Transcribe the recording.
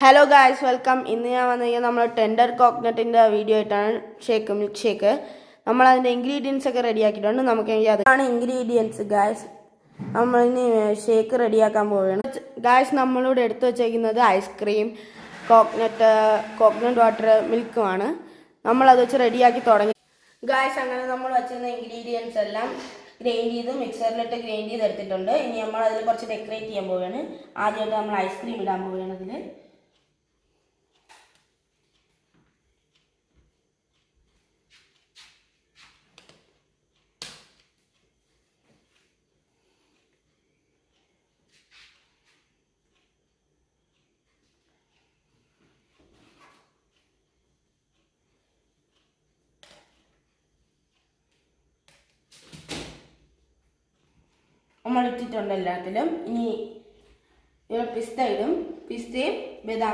Hello guys welcome. ഇന്ന് ഞാൻ വന്നിരിക്കുന്നത് നമ്മൾ ടെൻഡർ കോക്കനട്ടിൻ്റെ വീഡിയോ ആയിട്ടാണ്. മിൽക്ക് ഷേക്ക് നമ്മളതിൻ്റെ ഇൻഗ്രീഡിയൻസ് ഒക്കെ റെഡിയാക്കിയിട്ടുണ്ട്. നമുക്ക് അതാണ് ഇൻഗ്രീഡിയൻസ് ഗായ്സ്. നമ്മളിനി ഷേക്ക് റെഡിയാക്കാൻ പോവുകയാണ്. ഗായ്സ് നമ്മളിവിടെ എടുത്തു വച്ചേക്കുന്നത് ഐസ്ക്രീം, കോക്കനട്ട് വാട്ടർ, മിൽക്കുമാണ്. നമ്മളത് വെച്ച് റെഡിയാക്കി തുടങ്ങി ഗായ്സ്. അങ്ങനെ നമ്മൾ വെച്ചിരുന്ന ഇൻഗ്രീഡിയൻസ് എല്ലാം ഗ്രൈൻഡ് ചെയ്ത് മിക്സറിലിട്ട് ഗ്രൈൻഡ് ചെയ്ത് എടുത്തിട്ടുണ്ട്. ഇനി നമ്മൾ അതിൽ കുറച്ച് ഡെക്കറേറ്റ് ചെയ്യാൻ പോവുകയാണ്. ആദ്യമായിട്ട് നമ്മൾ ഐസ്ക്രീം ഇടാൻ പോവുകയാണ്. അതിൽ നമ്മൾ ഇട്ടിട്ടുണ്ട് എല്ലാത്തിലും. ഇനി പിസ്ത ഇടും. പിസ്തയും ബദാം